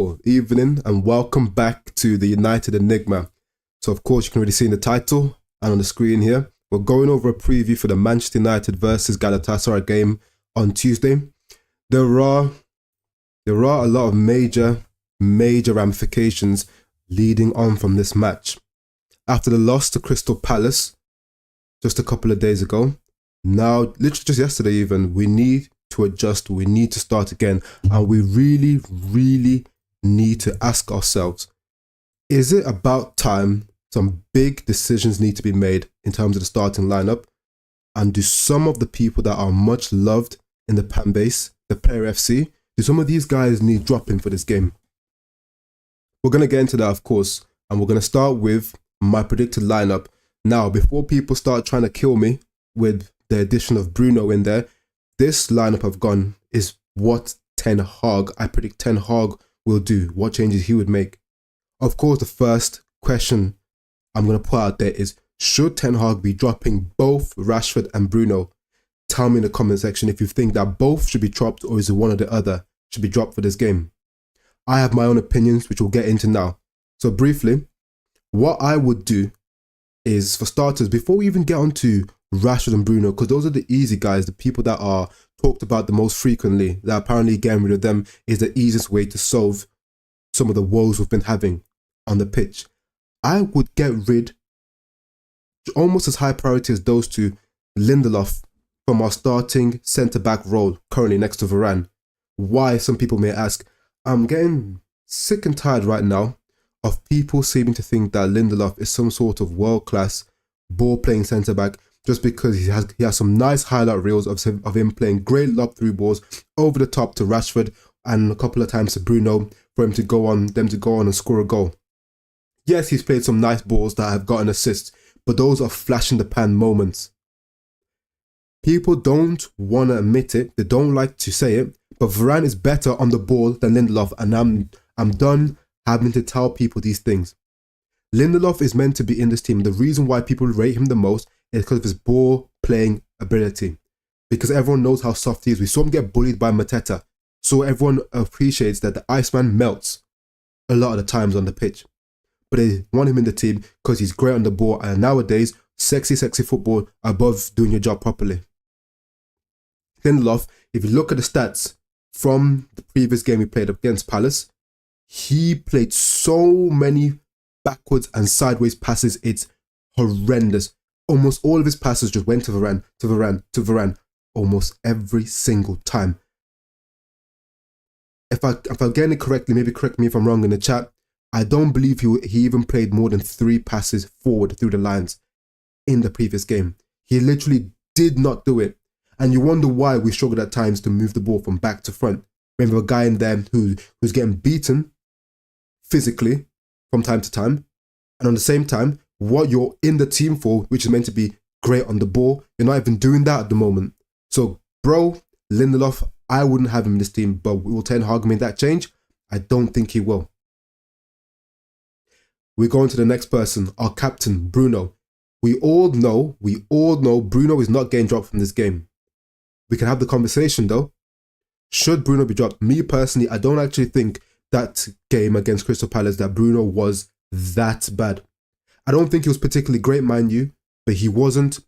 Good evening and welcome back to the United Enigma. So of course you can already see in the title and on the screen here, we're going over a preview for the Manchester United versus Galatasaray game on Tuesday. There are a lot of major ramifications leading on from this match. After the loss to Crystal Palace just a couple of days ago, now literally just yesterday even, we need to adjust, we need to start again, and we really need to ask ourselves, is it about time some big decisions need to be made in terms of the starting lineup? And do some of the people that are much loved in the fan base, the player FC, do some of these guys need dropping for this game? We're going to get into that, of course, and we're going to start with my predicted lineup. Now, before people start trying to kill me with the addition of Bruno in there, this lineup I've gone is what I predict Ten Hag will do, what changes he would make. Of course, the first question I'm going to put out there is, should Ten Hag be dropping both Rashford and Bruno? Tell me in the comment section if you think that both should be dropped, or is it one or the other should be dropped for this game. I have my own opinions, which we'll get into now. So briefly, what I would do is, for starters, before we even get on to Rashford and Bruno, because those are the easy guys, the people that are talked about the most frequently, that apparently getting rid of them is the easiest way to solve some of the woes we've been having on the pitch. I would get rid, almost as high priority as those two, Lindelof from our starting centre-back role, currently next to Varane. Why, some people may ask. I'm getting sick and tired right now of people seeming to think that Lindelof is some sort of world-class ball-playing centre-back just because he has some nice highlight reels of him playing great lob-through balls over the top to Rashford and a couple of times to Bruno for them to go on and score a goal. Yes, he's played some nice balls that have gotten assists, but those are flash-in-the-pan moments. People don't want to admit it, they don't like to say it, but Varane is better on the ball than Lindelof, and I'm done having to tell people these things. Lindelof is meant to be in this team. The reason why people rate him the most is because of his ball playing ability. Because everyone knows how soft he is. We saw him get bullied by Mateta. So everyone appreciates that the Iceman melts a lot of the times on the pitch. But they want him in the team because he's great on the ball. And nowadays, sexy football above doing your job properly. Lindelof, if you look at the stats from the previous game he played against Palace, he played so many backwards and sideways passes, it's horrendous. Almost all of his passes just went to Varane, almost every single time. If I'm getting it correctly, maybe correct me if I'm wrong in the chat, I don't believe he even played more than 3 passes forward through the lines in the previous game. He literally did not do it. And you wonder why we struggled at times to move the ball from back to front. Remember a guy in there who's getting beaten physically from time to time. And on the same time, what you're in the team for, which is meant to be great on the ball, you're not even doing that at the moment. So, bro, Lindelof, I wouldn't have him in this team, but will Ten Hag make that change? I don't think he will. We go on to the next person, our captain, Bruno. We all know Bruno is not getting dropped from this game. We can have the conversation though. Should Bruno be dropped? Me personally, I don't actually think that game against Crystal Palace that Bruno was that bad. I don't think he was particularly great, mind you, but he wasn't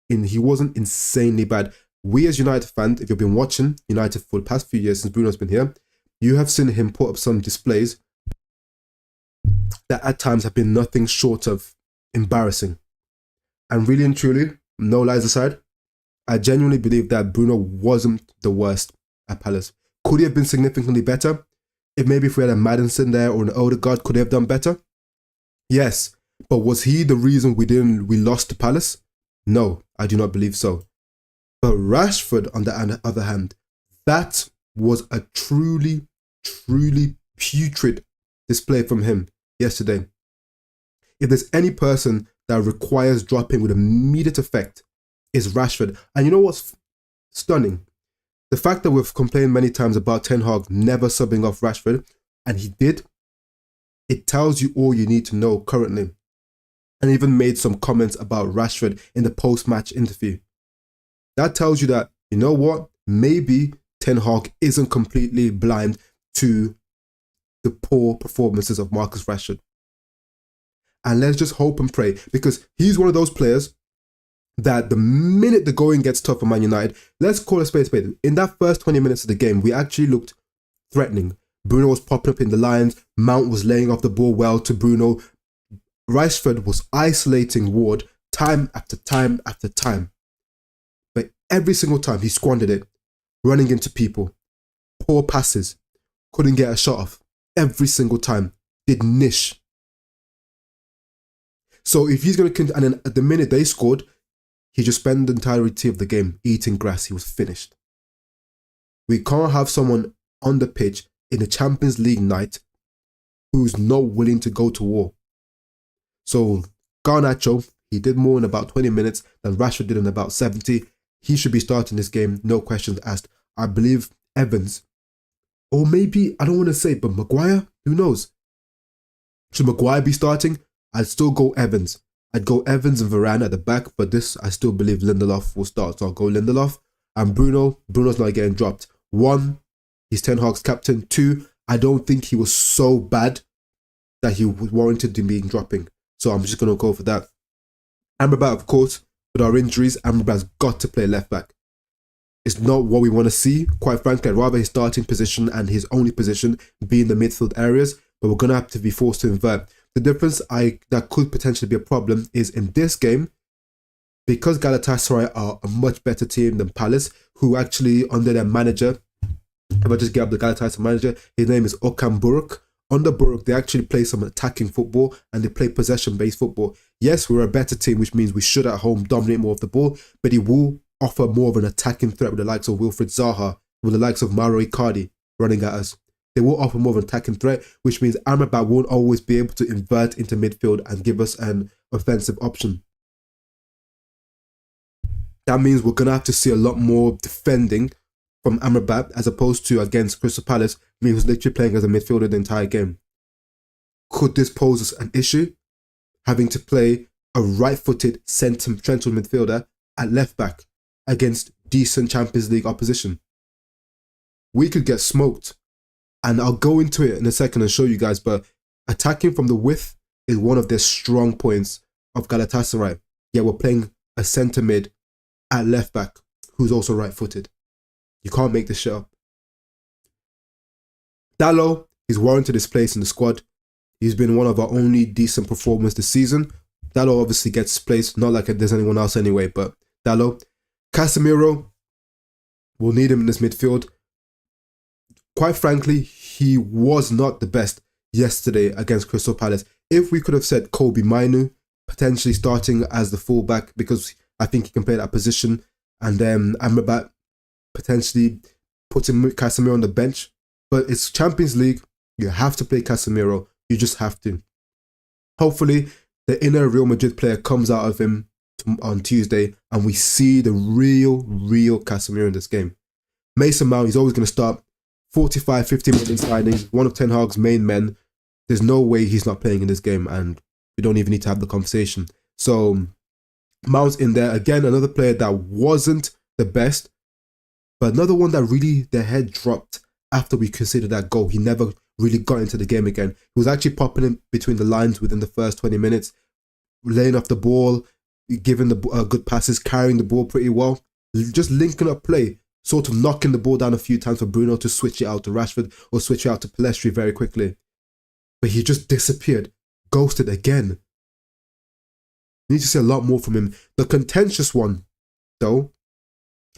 insanely bad. We as United fans, if you've been watching United for the past few years since Bruno's been here, you have seen him put up some displays that at times have been nothing short of embarrassing. And really and truly, no lies aside, I genuinely believe that Bruno wasn't the worst at Palace. Could he have been significantly better? If we had a Maddison there or an Odegaard, could he have done better? Yes. But was he the reason we lost to Palace? No, I do not believe so. But Rashford, on the other hand, that was a truly putrid display from him yesterday. If there's any person that requires dropping with immediate effect, is Rashford. And you know what's stunning? The fact that we've complained many times about Ten Hag never subbing off Rashford, and he did, it tells you all you need to know currently. And even made some comments about Rashford in the post-match interview. That tells you that, you know what, maybe Ten Hag isn't completely blind to the poor performances of Marcus Rashford. And let's just hope and pray, because he's one of those players that the minute the going gets tough for Man United, let's call a spade. In that first 20 minutes of the game, we actually looked threatening. Bruno was popping up in the lines. Mount was laying off the ball well to Bruno. Rashford was isolating Ward time after time after time. But every single time he squandered it, running into people, poor passes, couldn't get a shot off. Every single time, did niche. So if he's going to, and then at the minute they scored, he just spent the entirety of the game eating grass. He was finished. We can't have someone on the pitch in a Champions League night who's not willing to go to war. So Garnacho, he did more in about 20 minutes than Rashford did in about 70. He should be starting this game, no questions asked. I believe Evans, or maybe, I don't want to say, but Maguire, who knows? Should Maguire be starting? I'd still go Evans. I'd go Evans and Varane at the back, but this, I still believe Lindelof will start. So I'll go Lindelof. And Bruno's not getting dropped. 1, he's Ten Hag's captain. 2, I don't think he was so bad that he was warranted in being dropping. So I'm just going to go for that. Amrabat, of course, with our injuries, Amrabat's got to play left back. It's not what we want to see. Quite frankly, I'd rather his starting position and his only position be in the midfield areas, but we're going to have to be forced to invert. The difference that could potentially be a problem is in this game, because Galatasaray are a much better team than Palace, who actually, under their manager, if I just get up the Galatasaray manager, his name is Okan Buruk. Under Buruk, they actually play some attacking football and they play possession-based football. Yes, we're a better team, which means we should at home dominate more of the ball, but he will offer more of an attacking threat with the likes of Wilfried Zaha, with the likes of Mauro Icardi running at us. They will offer more of an attacking threat, which means Amrabat won't always be able to invert into midfield and give us an offensive option. That means we're going to have to see a lot more defending from Amrabat as opposed to against Crystal Palace, he was literally playing as a midfielder the entire game. Could this pose us an issue? Having to play a right-footed central midfielder at left back against decent Champions League opposition. We could get smoked. And I'll go into it in a second and show you guys, but attacking from the width is one of their strong points of Galatasaray. Yet we're playing a centre mid at left back who's also right-footed. You can't make this shit up. Dalot is warranted his place in the squad. He's been one of our only decent performers this season. Dalot obviously gets his place, not like there's anyone else anyway, but Dalot. Casemiro, we'll need him in this midfield. Quite frankly, he was not the best yesterday against Crystal Palace. If we could have said Kobe Mainu potentially starting as the fullback, because I think he can play that position, and then Amrabat potentially putting Casemiro on the bench. But it's Champions League. You have to play Casemiro. You just have to. Hopefully, the inner Real Madrid player comes out of him on Tuesday and we see the real Casemiro in this game. Mason Mount, he's always going to start. 45, 50 minutes signing, one of Ten Hag's main men. There's no way he's not playing in this game, and we don't even need to have the conversation. So, Mount's in there. Again, another player that wasn't the best, but another one that really, their head dropped after we considered that goal. He never really got into the game again. He was actually popping in between the lines within the first 20 minutes, laying off the ball, giving the good passes, carrying the ball pretty well, just linking up play. Sort of knocking the ball down a few times for Bruno to switch it out to Rashford or switch it out to Pellistri very quickly. But he just disappeared, ghosted again. We need to see a lot more from him. The contentious one, though,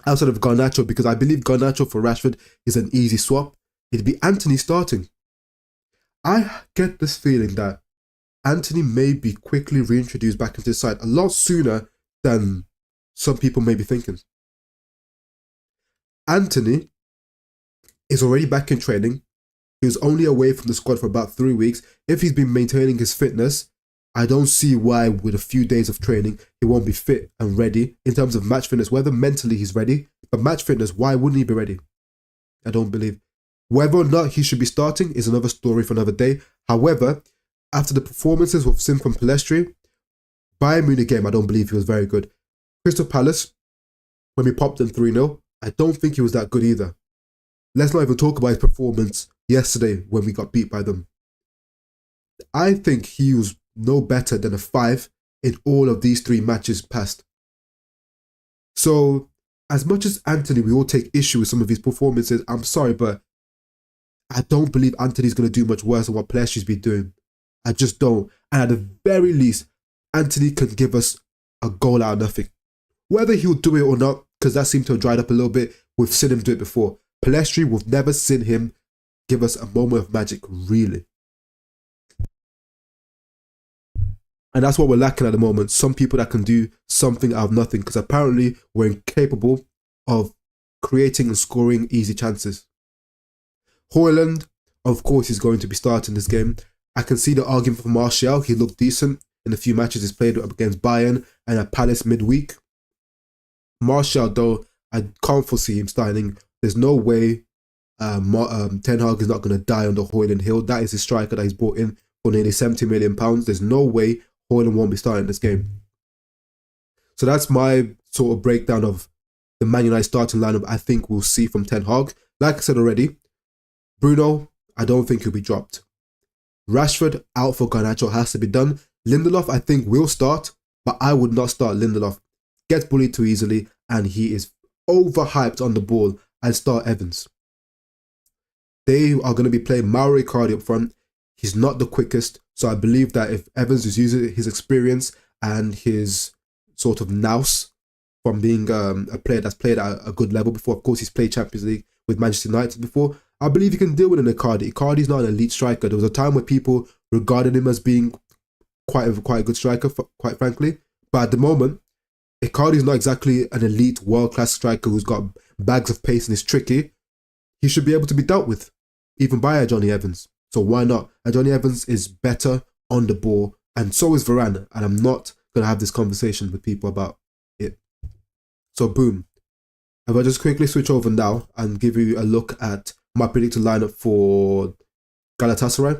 outside of Garnacho, because I believe Garnacho for Rashford is an easy swap, it'd be Anthony starting. I get this feeling that Anthony may be quickly reintroduced back into the side a lot sooner than some people may be thinking. Anthony is already back in training. He was only away from the squad for about 3 weeks. If he's been maintaining his fitness, I don't see why with a few days of training, he won't be fit and ready in terms of match fitness. Whether mentally he's ready, but match fitness, why wouldn't he be ready? I don't believe. Whether or not he should be starting is another story for another day. However, after the performances we've seen from Pellistri, Bayern Munich game, I don't believe he was very good. Crystal Palace, when we popped them 3-0, I don't think he was that good either. Let's not even talk about his performance yesterday when we got beat by them. I think he was no better than a 5 in all of these 3 matches past. So, as much as Anthony, we all take issue with some of his performances, I'm sorry, but I don't believe Anthony's going to do much worse than what Pedestri's been doing. I just don't. And at the very least, Anthony can give us a goal out of nothing. Whether he'll do it or not, because that seemed to have dried up a little bit, we've seen him do it before. Pedestri, we've never seen him give us a moment of magic, really. And that's what we're lacking at the moment. Some people that can do something out of nothing, because apparently we're incapable of creating and scoring easy chances. Højlund, of course, is going to be starting this game. I can see the argument for Martial. He looked decent in the few matches he's played against Bayern and at Palace midweek. Martial, though, I can't foresee him starting. There's no way Ten Hag is not going to die on the Højlund hill. That is his striker that he's brought in for nearly £70 million. There's no way Højlund won't be starting this game. So that's my sort of breakdown of the Man United starting lineup I think we'll see from Ten Hag. Like I said already, Bruno, I don't think he'll be dropped. Rashford out for Garnacho has to be done. Lindelof, I think, will start, but I would not start Lindelof. Gets bullied too easily, and he is overhyped on the ball. I'd start Evans. They are going to be playing Mauro Icardi up front. He's not the quickest, so I believe that if Evans is using his experience and his sort of nous from being a player that's played at a good level before, of course he's played Champions League with Manchester United before, I believe he can deal with an Icardi. Icardi's not an elite striker. There was a time where people regarded him as being quite a good striker, quite frankly. But at the moment, Icardi's not exactly an elite world-class striker who's got bags of pace and is tricky. He should be able to be dealt with, even by a Johnny Evans. So why not? A Johnny Evans is better on the ball, and so is Varane. And I'm not going to have this conversation with people about it. So boom. If I just quickly switch over now and give you a look at my predicted lineup for Galatasaray.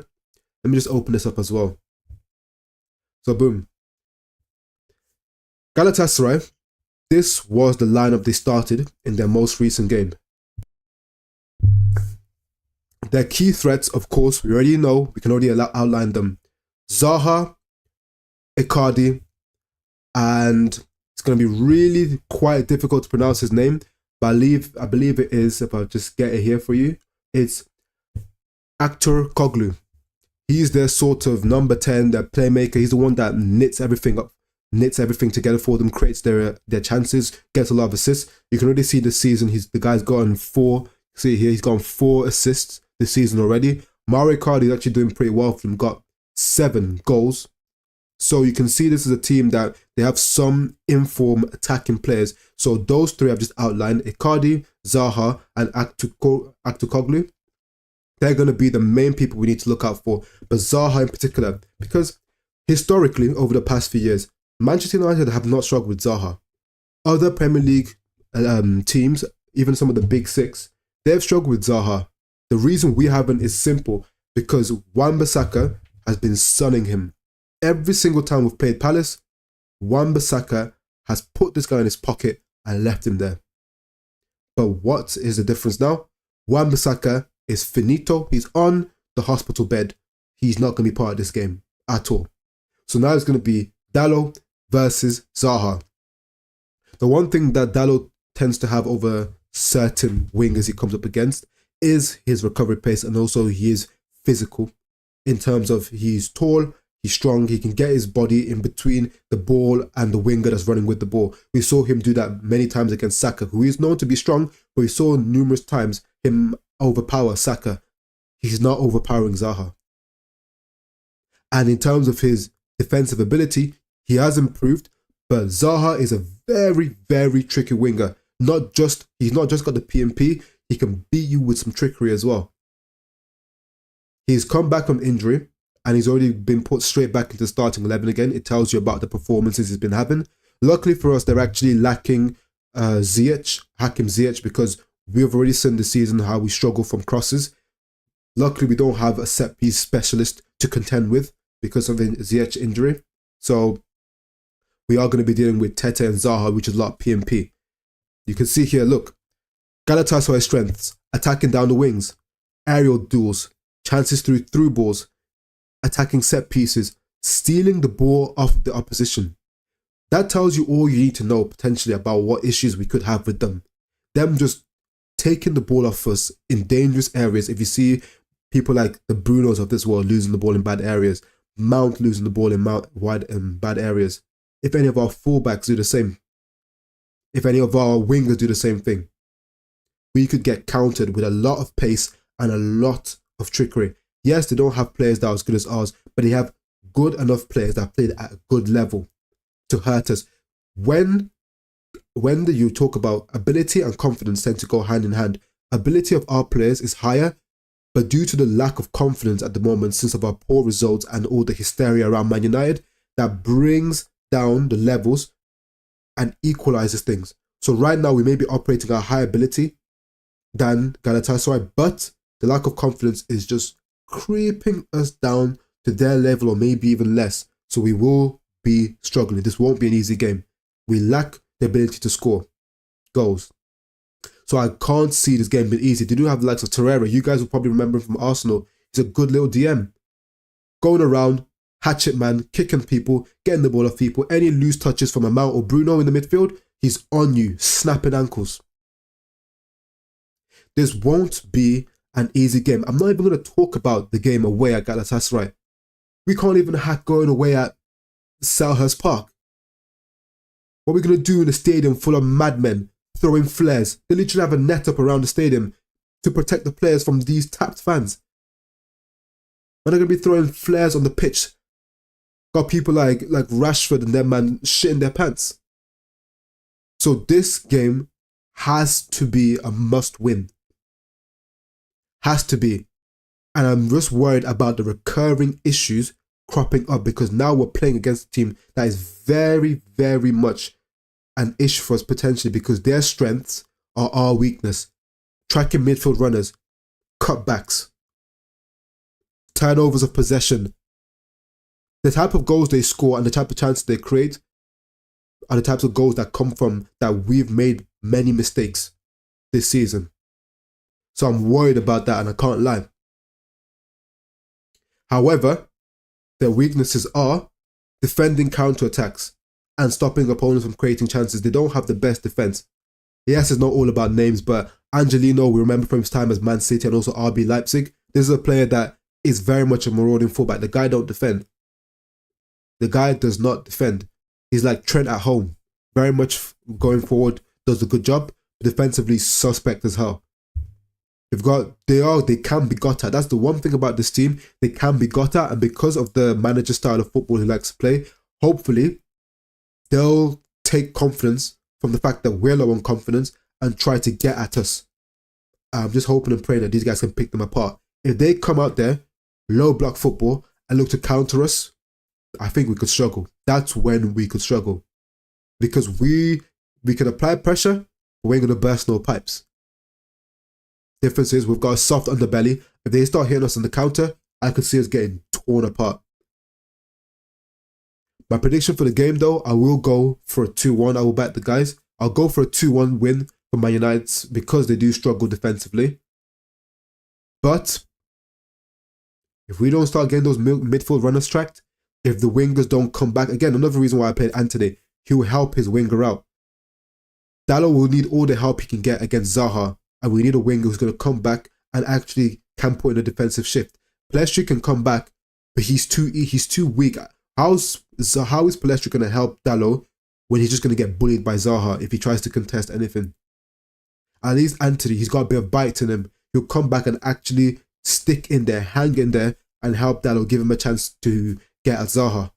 Let me just open this up as well. So boom. Galatasaray, this was the lineup they started in their most recent game. Their key threats, of course, we already know, we can already outline them. Zaha, Icardi, and it's going to be really quite difficult to pronounce his name, but I believe it is, if I just get it here for you, it's Aktürkoğlu. He's their sort of number 10, their playmaker. He's the one that knits everything up, knits everything together for them, creates their chances, gets a lot of assists. You can already see this season, the guy's gotten 4, see here, he's gotten 4 assists this season already. Mauro Icardi is actually doing pretty well for them, got 7 goals. So you can see this is a team that they have some inform attacking players. So those 3 I've just outlined, Icardi, Zaha, and Aktürkoğlu, they're going to be the main people we need to look out for. But Zaha in particular, because historically, over the past few years, Manchester United have not struggled with Zaha. Other Premier League teams, even some of the big 6, they've struggled with Zaha. The reason we haven't is simple, because Wan-Bissaka has been sunning him. Every single time we've played Palace, Wan-Bissaka has put this guy in his pocket and left him there. But what is the difference now? Wan-Bissaka is finito. He's on the hospital bed. He's not going to be part of this game at all. So now it's going to be Dalot versus Zaha. The one thing that Dalot tends to have over certain wingers he comes up against is his recovery pace, and also he is physical in terms of he's tall, he's strong, he can get his body in between the ball and the winger that's running with the ball. We saw him do that many times against Saka, who is known to be strong, but we saw numerous times him overpower Saka. He's not overpowering Zaha. And in terms of his defensive ability, he has improved, but Zaha is a very, very tricky winger. He's not just got the PMP, he can beat you with some trickery as well. He's come back from injury and he's already been put straight back into starting 11 again. It tells you about the performances he's been having. Luckily for us, they're actually lacking Hakim Ziyech, because we've already seen this season how we struggle from crosses. Luckily, we don't have a set piece specialist to contend with because of the Ziyech injury. So we are going to be dealing with Tete and Zaha, which is a lot of PMP. You can see here, look, Galatasaray's strengths, attacking down the wings. aerial duels, chances through balls, attacking set pieces, stealing the ball off the opposition. That tells you all you need to know potentially about what issues we could have with them. Them just taking the ball off us in dangerous areas. If you see people like the Brunos of this world losing the ball in bad areas, Mount losing the ball in bad areas. If any of our fullbacks do the same, if any of our wingers do the same thing, we could get countered with a lot of pace and a lot of trickery. Yes, they don't have players that are as good as ours, but they have good enough players that played at a good level to hurt us. When you talk about ability and confidence tend to go hand in hand. Ability of our players is higher, but due to the lack of confidence at the moment, since of our poor results and all the hysteria around Man United, that brings down the levels and equalizes things. So right now we may be operating at a higher ability than Galatasaray, but the lack of confidence is just creeping us down to their level or maybe even less. So we will be struggling. This won't be an easy game. We lack the ability to score goals. So I can't see this game being easy. They do have the likes of Torreira. You guys will probably remember him from Arsenal. He's a good little DM. Going around, hatchet man, kicking people, getting the ball off people. Any loose touches from a Mount or Bruno in the midfield, he's on you, snapping ankles. This won't be an easy game. I'm not even going to talk about the game away at Galatasaray. We can't even hack going away at Selhurst Park. What are we going to do in a stadium full of madmen throwing flares? They literally have a net up around the stadium to protect the players from these tapped fans. When they're going to be throwing flares on the pitch, got people like Rashford and them man shitting their pants. So this game has to be a must win. Has to be. And I'm just worried about the recurring issues cropping up because now we're playing against a team that is very, very much an issue for us potentially because their strengths are our weakness. Tracking midfield runners, cutbacks, turnovers of possession. The type of goals they score and the type of chances they create are the types of goals that come from that we've made many mistakes this season. So I'm worried about that and I can't lie. However, their weaknesses are defending counterattacks and stopping opponents from creating chances. They don't have the best defense. Yes, it's not all about names, but Angelino, we remember from his time as Man City and also RB Leipzig. This is a player that is very much a marauding fullback. The guy don't defend. The guy does not defend. He's like Trent at home. Very much going forward, does a good job. Defensively, suspect as hell. They can be got at. That's the one thing about this team. They can be got at, and because of the manager style of football he likes to play, hopefully they'll take confidence from the fact that we're low on confidence and try to get at us. I'm just hoping and praying that these guys can pick them apart. If they come out there, low block football, and look to counter us, I think we could struggle. That's when we could struggle. Because we can apply pressure, but we ain't going to burst no pipes. Difference is we've got a soft underbelly. If they start hitting us on the counter, I could see us getting torn apart. My prediction for the game though, I will go for a 2-1. I will back the guys. I'll go for a 2-1 win for Man United because they do struggle defensively. But if we don't start getting those midfield runners tracked, if the wingers don't come back, again, another reason why I played Anthony, he will help his winger out. Dalot will need all the help he can get against Zaha. And we need a winger who's going to come back and actually can put in a defensive shift. Pellistri can come back, but he's too weak. How is Pellistri going to help Dalot when he's just going to get bullied by Zaha if he tries to contest anything? At least Anthony, he's got a bit of bite in him. He'll come back and actually stick in there, hang in there, and help Dalot, give him a chance to get at Zaha.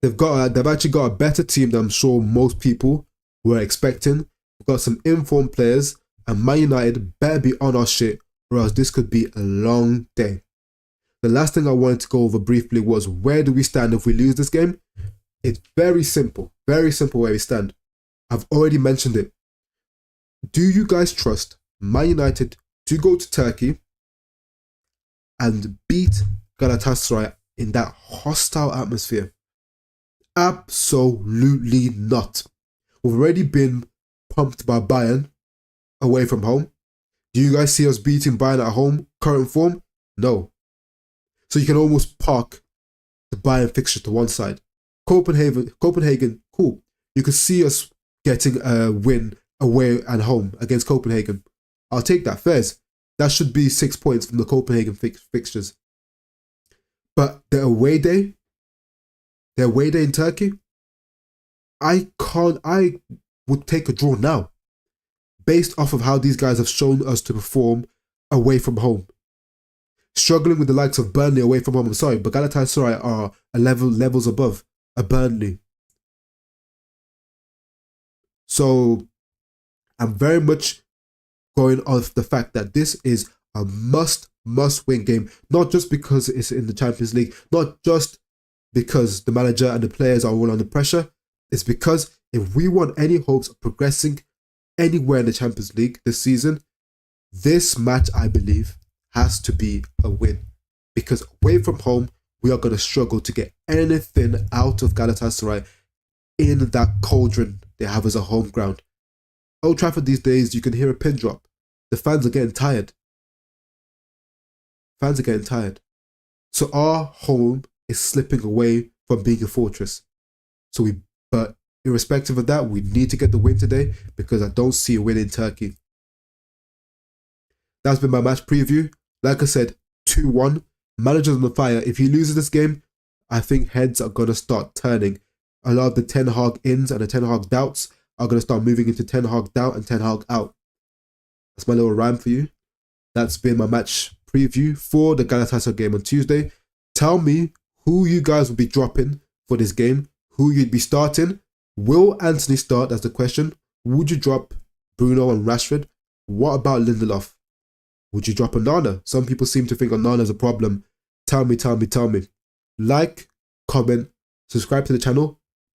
They've actually got a better team than I'm sure most people were expecting. We've got some informed players, and Man United better be on our shit, or else this could be a long day. The last thing I wanted to go over briefly was, where do we stand if we lose this game? It's very simple where we stand. I've already mentioned it. Do you guys trust Man United to go to Turkey and beat Galatasaray in that hostile atmosphere? Absolutely not. We've already been pumped by Bayern away from home. Do you guys see us beating Bayern at home, current form? No. So you can almost park the Bayern fixture to one side. Copenhagen, cool. You could see us getting a win away and home against Copenhagen. I'll take that. Fairs. That should be 6 points from the Copenhagen fixtures. But the away day in Turkey, I would take a draw now, based off of how these guys have shown us to perform away from home. Struggling with the likes of Burnley away from home, I'm sorry, but Galatasaray are levels above a Burnley. So I'm very much going off the fact that this is a must-win game, not just because it's in the Champions League, not just because the manager and the players are all under pressure. It's because if we want any hopes of progressing anywhere in the Champions League this season, this match, I believe, has to be a win. Because away from home, we are going to struggle to get anything out of Galatasaray in that cauldron they have as a home ground. Old Trafford these days, you can hear a pin drop. The fans are getting tired. So our home is slipping away from being a fortress. But irrespective of that, we need to get the win today because I don't see a win in Turkey. That's been my match preview. Like I said, 2-1. Manager's on the fire. If he loses this game, I think heads are going to start turning. A lot of the Ten Hag ins and the Ten Hag doubts are going to start moving into Ten Hag doubt and Ten Hag out. That's my little rhyme for you. That's been my match preview for the Galatasaray game on Tuesday. Tell me who you guys will be dropping for this game, who you'd be starting. Will Antony start? That's the question. Would you drop Bruno and Rashford? What about Lindelof? Would you drop Onana? Some people seem to think Onana is a problem. Tell me. Like, comment, subscribe to the channel.